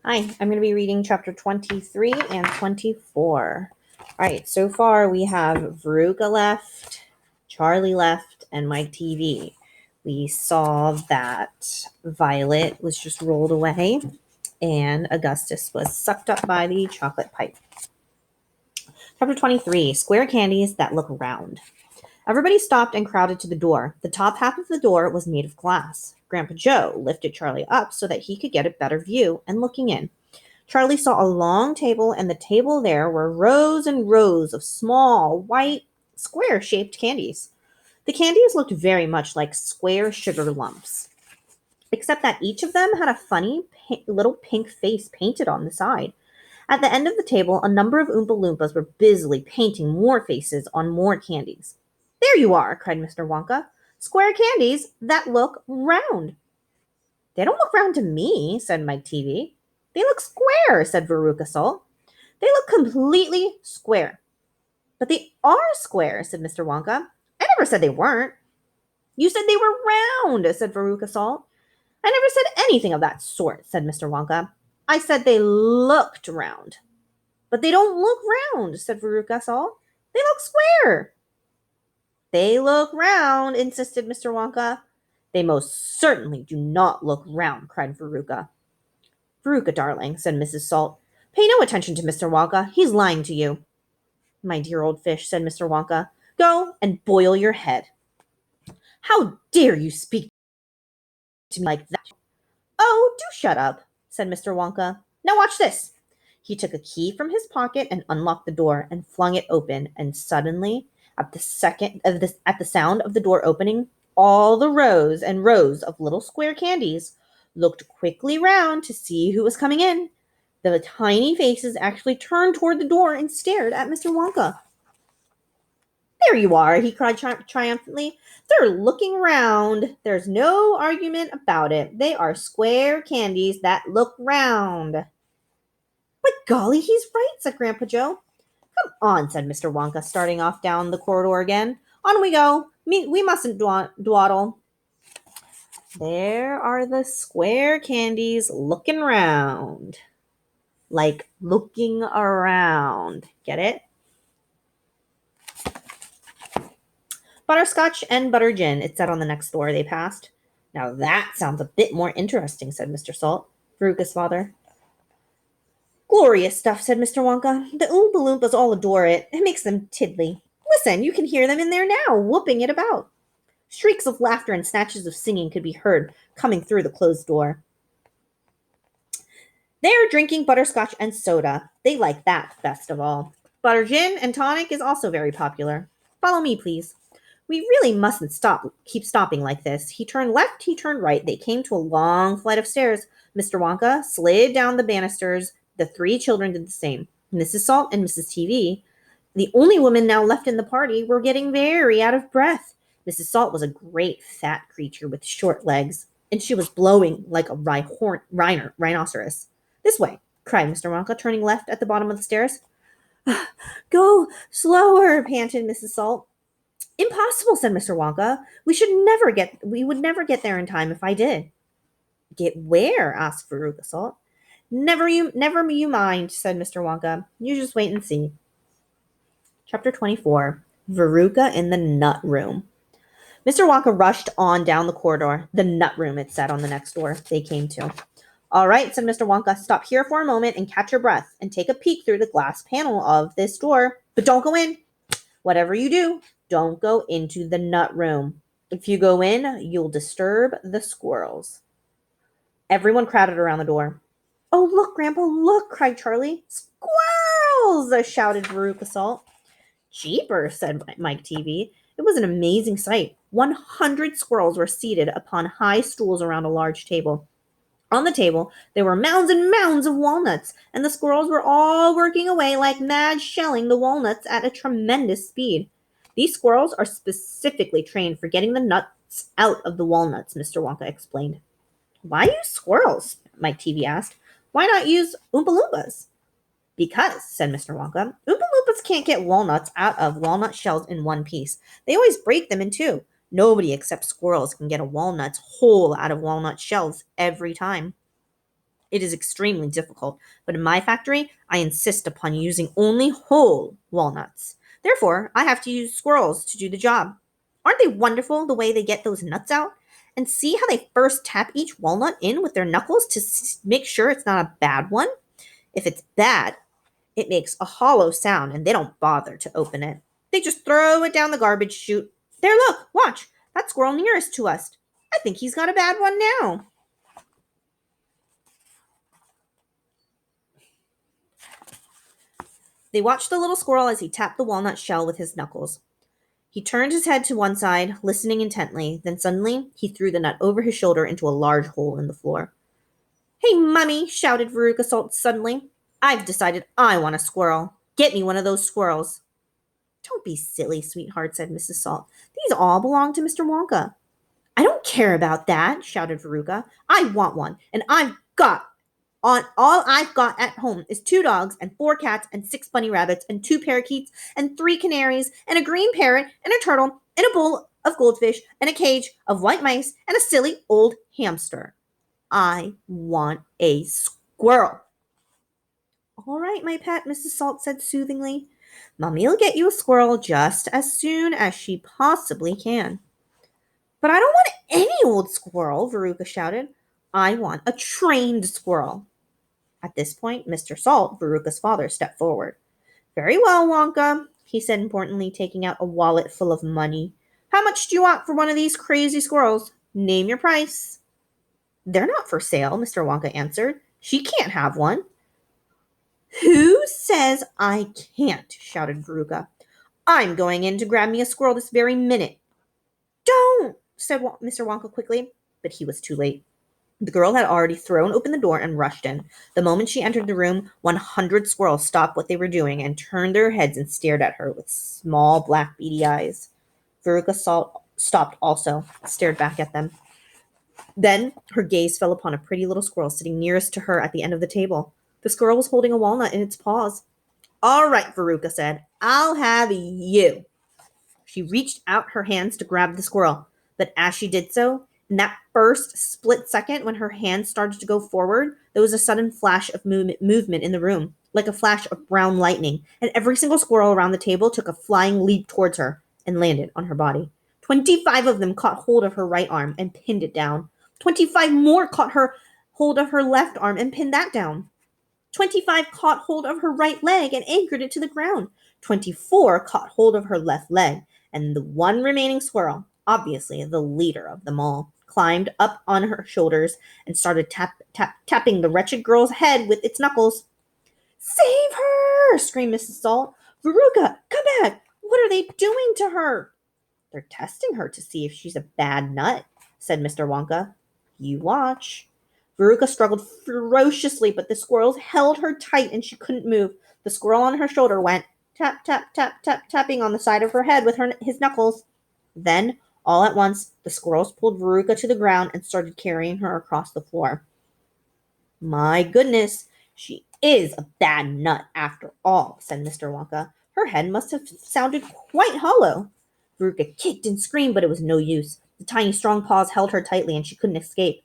Hi, I'm going to be reading chapter 23 and 24. All right, so far we have Veruca left, Charlie left, and Mike TV. We saw that Violet was just rolled away and Augustus was sucked up by the chocolate pipe. Chapter 23, Square Candies That Look Round. Everybody stopped and crowded to the door. The top half of the door was made of glass. Grandpa Joe lifted Charlie up so that he could get a better view and looking in. Charlie saw a long table, and the table there were rows and rows of small, white, square-shaped candies. The candies looked very much like square sugar lumps, except that each of them had a funny little pink face painted on the side. At the end of the table, a number of Oompa Loompas were busily painting more faces on more candies. "There you are!" cried Mr. Wonka. "Square candies that look round." "They don't look round to me," said Mike TV. "They look square," said Veruca Salt. "They look completely square." "But they are square," said Mr. Wonka. "I never said they weren't." "You said they were round," said Veruca Salt. "I never said anything of that sort," said Mr. Wonka. "I said they looked round." "But they don't look round," said Veruca Salt. "They look square." "They look round," insisted Mr. Wonka. "They most certainly do not look round," cried Veruca. "Veruca, darling," said Mrs. Salt, "pay no attention to Mr. Wonka. He's lying to you." "My dear old fish," said Mr. Wonka, "go and boil your head." "How dare you speak to me like that?" "Oh, do shut up," said Mr. Wonka. "Now watch this." He took a key from his pocket and unlocked the door and flung it open, and suddenly, at the sound of the door opening, all the rows and rows of little square candies looked quickly round to see who was coming in. The tiny faces actually turned toward the door and stared at Mr. Wonka. "There you are," he cried triumphantly. "They're looking round. There's no argument about it. They are square candies that look round." "By golly, he's right," said Grandpa Joe. "Come on," said Mr. Wonka, starting off down the corridor again. "On we go. We mustn't dawdle." "There are the square candies looking round." Like looking around. Get it? "Butterscotch and butter gin," it said on the next door they passed. "Now that sounds a bit more interesting," said Mr. Salt, Veruca's father. "Glorious stuff," said Mr. Wonka. "The Oompa Loompas all adore it. It makes them tiddly. Listen, you can hear them in there now, whooping it about." Shrieks of laughter and snatches of singing could be heard coming through the closed door. "They're drinking butterscotch and soda. They like that best of all. Butter gin and tonic is also very popular. Follow me, please. We really mustn't keep stopping like this." He turned left, he turned right. They came to a long flight of stairs. Mr. Wonka slid down the banisters. The three children did the same. Mrs. Salt and Mrs. TV, the only women now left in the party, were getting very out of breath. Mrs. Salt was a great fat creature with short legs, and she was blowing like a rhinoceros. "This way," cried Mr. Wonka, turning left at the bottom of the stairs. "Go slower," panted Mrs. Salt. "Impossible," said Mr. Wonka. We would never get there in time if I did." "Get where?" asked Veruca Salt. Never you mind," said Mr. Wonka. "You just wait and see." Chapter 24, Veruca in the Nut Room. Mr. Wonka rushed on down the corridor. "The nut room," it said on the next door they came to. "All right," said Mr. Wonka. "Stop here for a moment and catch your breath and take a peek through the glass panel of this door. But don't go in. Whatever you do, don't go into the nut room. If you go in, you'll disturb the squirrels." Everyone crowded around the door. "Oh, look, Grandpa, look!" cried Charlie. "Squirrels!" shouted Veruca Salt. "Jeepers," said Mike TV. It was an amazing sight. 100 squirrels were seated upon high stools around a large table. On the table, there were mounds and mounds of walnuts, and the squirrels were all working away like mad, shelling the walnuts at a tremendous speed. "These squirrels are specifically trained for getting the nuts out of the walnuts," Mr. Wonka explained. "Why use squirrels?" Mike TV asked. "Why not use Oompa Loompas?" "Because," said Mr. Wonka, "Oompa Loompas can't get walnuts out of walnut shells in one piece. They always break them in two. Nobody except squirrels can get a walnut whole out of walnut shells every time." It is extremely difficult, but in my factory, I insist upon using only whole walnuts. Therefore, I have to use squirrels to do the job. Aren't they wonderful the way they get those nuts out? And see how they first tap each walnut in with their knuckles to make sure it's not a bad one? If it's bad, it makes a hollow sound and they don't bother to open it. They just throw it down the garbage chute. There, look, watch. That squirrel nearest to us. I think he's got a bad one now. They watched the little squirrel as he tapped the walnut shell with his knuckles. He turned his head to one side, listening intently. Then suddenly, he threw the nut over his shoulder into a large hole in the floor. Hey, Mummy, shouted Veruca Salt suddenly. I've decided I want a squirrel. Get me one of those squirrels. Don't be silly, sweetheart, said Mrs. Salt. These all belong to Mr. Wonka. I don't care about that, shouted Veruca. I want one, and all I've got at home is 2 dogs and 4 cats and 6 bunny rabbits and 2 parakeets and 3 canaries and a green parrot and a turtle and a bowl of goldfish and a cage of white mice and a silly old hamster. I want a squirrel. All right, my pet, Mrs. Salt said soothingly. Mummy'll get you a squirrel just as soon as she possibly can. But I don't want any old squirrel, Veruca shouted. I want a trained squirrel. At this point, Mr. Salt, Veruca's father, stepped forward. Very well, Wonka, he said importantly, taking out a wallet full of money. How much do you want for one of these crazy squirrels? Name your price. They're not for sale, Mr. Wonka answered. She can't have one. Who says I can't? Shouted Veruca. I'm going in to grab me a squirrel this very minute. Don't, said Mr. Wonka quickly, but he was too late. The girl had already thrown open the door and rushed in. The moment she entered the room, 100 squirrels stopped what they were doing and turned their heads and stared at her with small black beady eyes. Veruca Salt stopped also, stared back at them. Then her gaze fell upon a pretty little squirrel sitting nearest to her at the end of the table. The squirrel was holding a walnut in its paws. All right, Veruca said, I'll have you. She reached out her hands to grab the squirrel, but as she did so, in that first split second when her hand started to go forward, there was a sudden flash of movement in the room, like a flash of brown lightning, and every single squirrel around the table took a flying leap towards her and landed on her body. 25 of them caught hold of her right arm and pinned it down. 25 more caught hold of her left arm and pinned that down. 25 caught hold of her right leg and anchored it to the ground. 24 caught hold of her left leg, and the one remaining squirrel, obviously the leader of them all, climbed up on her shoulders and started tapping the wretched girl's head with its knuckles. Save her! Screamed Mrs. Salt. Veruca, come back! What are they doing to her? They're testing her to see if she's a bad nut, said Mr. Wonka. You watch. Veruca struggled ferociously, but the squirrels held her tight and she couldn't move. The squirrel on her shoulder went tap, tap, tap, tap, tapping on the side of her head with his knuckles. Then, all at once, the squirrels pulled Veruca to the ground and started carrying her across the floor. My goodness, she is a bad nut after all, said Mr. Wonka. Her head must have sounded quite hollow. Veruca kicked and screamed, but it was no use. The tiny strong paws held her tightly and she couldn't escape.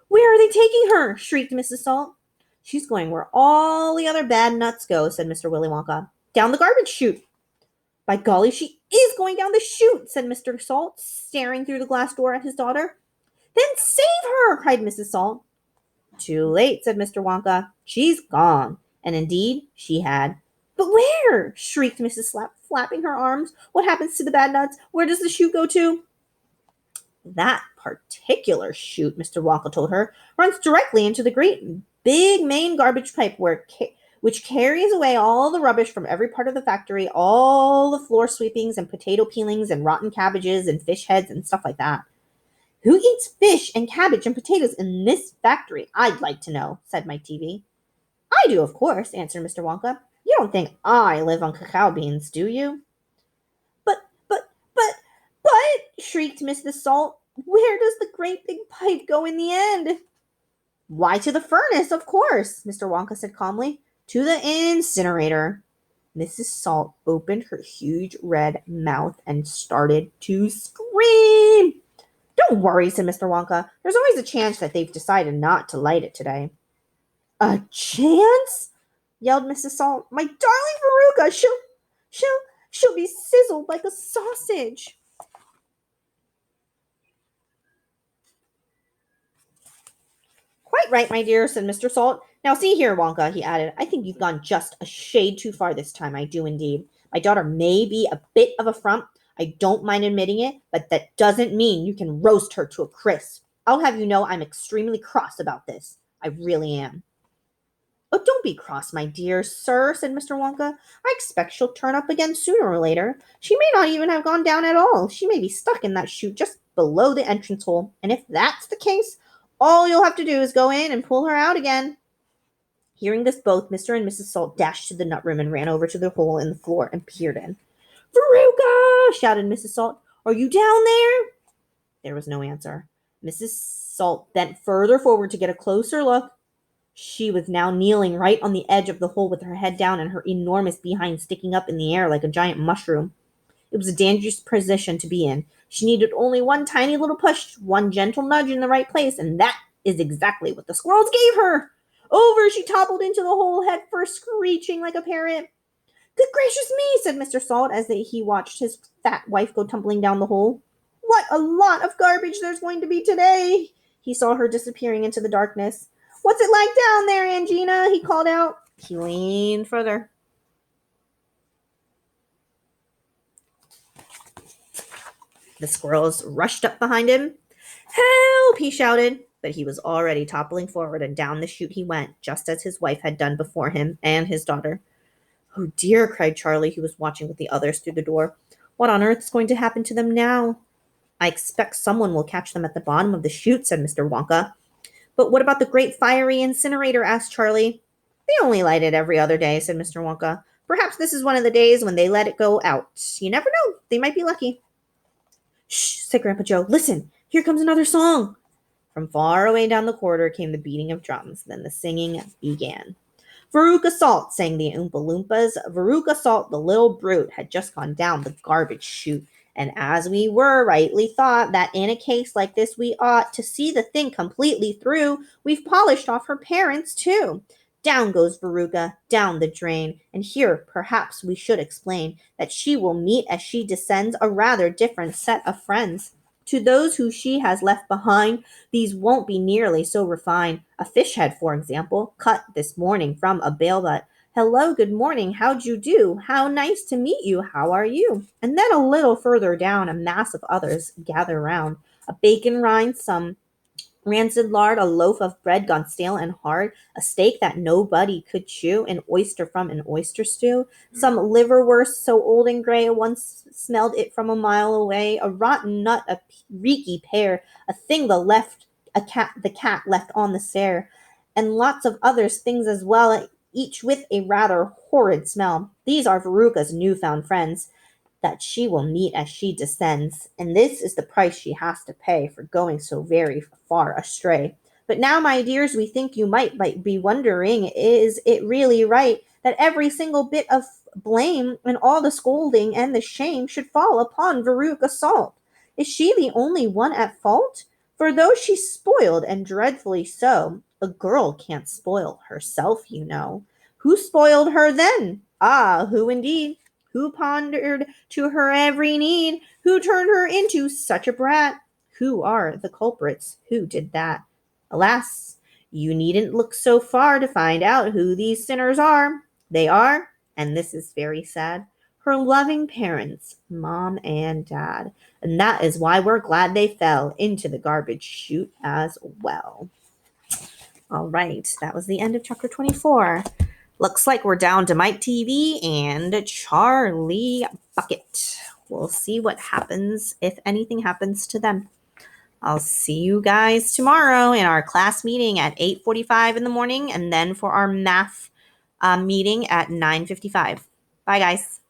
Where are they taking her? Shrieked Mrs. Salt. She's going where all the other bad nuts go, said Mr. Willy Wonka. Down the garbage chute. By golly, she is going down the chute, said Mr. Salt, staring through the glass door at his daughter. Then save her, cried Mrs. Salt. Too late, said Mr. Wonka. She's gone. And indeed, she had. But where? Shrieked Mrs. Slap, flapping her arms. What happens to the bad nuts? Where does the chute go to? That particular chute, Mr. Wonka told her, runs directly into the great big main garbage pipe which carries away all the rubbish from every part of the factory, all the floor sweepings and potato peelings and rotten cabbages and fish heads and stuff like that. Who eats fish and cabbage and potatoes in this factory, I'd like to know, said Mike TV. I do, of course, answered Mr. Wonka. You don't think I live on cacao beans, do you? But, shrieked Mrs. Salt, where does the great big pipe go in the end? Why, to the furnace, of course, Mr. Wonka said calmly. To the incinerator. Mrs. Salt opened her huge red mouth and started to scream. Don't worry, said Mr. Wonka. There's always a chance that they've decided not to light it today. A chance? Yelled Mrs. Salt. My darling Veruca, she'll be sizzled like a sausage. Quite right, my dear, said Mr. Salt. Now see here, Wonka, he added. I think you've gone just a shade too far this time, I do indeed. My daughter may be a bit of a frump. I don't mind admitting it, but that doesn't mean you can roast her to a crisp. I'll have you know I'm extremely cross about this. I really am. Oh, don't be cross, my dear sir, said Mr. Wonka. I expect she'll turn up again sooner or later. She may not even have gone down at all. She may be stuck in that chute just below the entrance hole. And if that's the case, all you'll have to do is go in and pull her out again. Hearing this, both Mr. and Mrs. Salt dashed to the nut room and ran over to the hole in the floor and peered in. Veruca! Shouted Mrs. Salt. Are you down there? There was no answer. Mrs. Salt bent further forward to get a closer look. She was now kneeling right on the edge of the hole with her head down and her enormous behind sticking up in the air like a giant mushroom. It was a dangerous position to be in. She needed only one tiny little push, one gentle nudge in the right place, and that is exactly what the squirrels gave her. Over she toppled into the hole, head first, screeching like a parrot. Good gracious me, said Mr. Salt as he watched his fat wife go tumbling down the hole. What a lot of garbage there's going to be today. He saw her disappearing into the darkness. What's it like down there, Angina? He called out. He leaned further. The squirrels rushed up behind him. Help! He shouted, but he was already toppling forward, and down the chute he went, just as his wife had done before him and his daughter. Oh dear, cried Charlie, who was watching with the others through the door. What on earth is going to happen to them now? I expect someone will catch them at the bottom of the chute, said Mr. Wonka. But what about the great fiery incinerator? Asked Charlie. They only light it every other day, said Mr. Wonka. Perhaps this is one of the days when they let it go out. You never know. They might be lucky. Shh, said Grandpa Joe. Listen, here comes another song. From far away down the corridor came the beating of drums. Then the singing began. Veruca Salt, sang the Oompa Loompas. Veruca Salt, the little brute, had just gone down the garbage chute. And as we were rightly thought that in a case like this we ought to see the thing completely through, we've polished off her parents too. Down goes Veruca, down the drain, and here perhaps we should explain that she will meet as she descends a rather different set of friends. To those who she has left behind, these won't be nearly so refined. A fish head, for example, cut this morning from a bailbutt. Hello, good morning, how'd you do? How nice to meet you, how are you? And then a little further down, a mass of others gather round. A bacon rind, some rancid lard, a loaf of bread gone stale and hard, a steak that nobody could chew, an oyster from an oyster stew, some liverwurst so old and gray one smelled it from a mile away, a rotten nut, a reeky pear, a thing the cat left on the stair, and lots of other things as well, each with a rather horrid smell. These are Veruca's newfound friends that she will meet as she descends, and this is the price she has to pay for going so very far astray. But now, my dears, we think you might be wondering, is it really right that every single bit of blame and all the scolding and the shame should fall upon Veruca Salt? Is she the only one at fault? For though she's spoiled, and dreadfully so, a girl can't spoil herself, you know. Who spoiled her then? Ah, who indeed? Who pondered to her every need? Who turned her into such a brat? Who are the culprits? Who did that? Alas, you needn't look so far to find out who these sinners are. They are, and this is very sad, her loving parents, Mom and Dad. And that is why we're glad they fell into the garbage chute as well. All right, that was the end of chapter 24. Looks like we're down to Mike TV and Charlie Bucket. We'll see what happens, if anything happens to them. I'll see you guys tomorrow in our class meeting at 8:45 in the morning, and then for our math meeting at 9:55. Bye, guys.